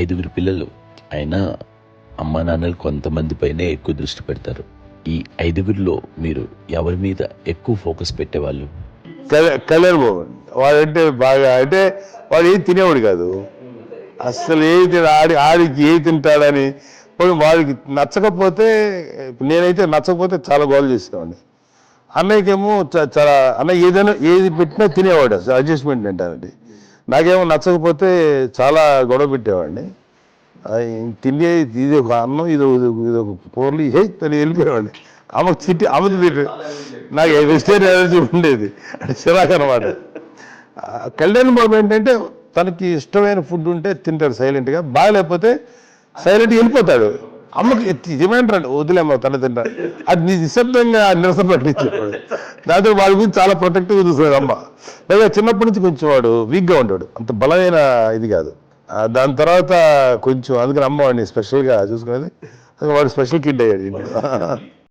ఐదుగురు పిల్లలు అయినా అమ్మా నాన్నలు కొంతమంది పైనే ఎక్కువ దృష్టి పెడతారు. ఈ ఐదుగురిలో మీరు ఎవరి మీద ఎక్కువ ఫోకస్ పెట్టేవాళ్ళు? కళ్యాణ్ బాబు వాడంటే బాగా అంటే వాడు ఏది తినేవాడు కాదు. అసలు ఏది ఆడికి ఏది తింటాడని వాడికి నచ్చకపోతే, నేనైతే నచ్చకపోతే చాలా గోల్ చేసేవాడిని. అన్నయ్యకేమో చాలా అన్నయ్య ఏదైనా ఏది పెట్టినా తినేవాడు, అసలు అడ్జస్ట్మెంట్ అంటారండి. నాకేమో నచ్చకపోతే చాలా గొడవ పెట్టేవాడిని. తినే ఇది ఒక అన్నం, ఇది ఒక కూరలు తను వెళ్ళిపోయేవాడిని. అమ్మకు తిట్టి నాకు వెజిటేరియన్ ఎనర్జీ ఉండేది, అంటే చిరాకు అనమాట. కళ్యాణ్ బాబు ఏంటంటే తనకి ఇష్టమైన ఫుడ్ ఉంటే తింటాడు సైలెంట్గా, బాగలేకపోతే సైలెంట్గా వెళ్ళిపోతాడు. అమ్మకి డిమాండ్ రండి, వదిలేమ్మ తన తింటాడు. అది నిశ్శబ్దంగా నిరసన ప్రకటించేవాడు. దాంతో వాడి గురించి చాలా ప్రొటెక్టివ్గా చూసేవాడు అమ్మ. లేదా చిన్నప్పటి నుంచి కొంచెం వాడు వీక్గా ఉంటాడు, అంత బలమైన ఇది కాదు. దాని తర్వాత కొంచెం అందుకని అమ్మ వాడిని స్పెషల్గా చూసుకునేది. వాడు స్పెషల్ కిడ్ అయ్యాడు.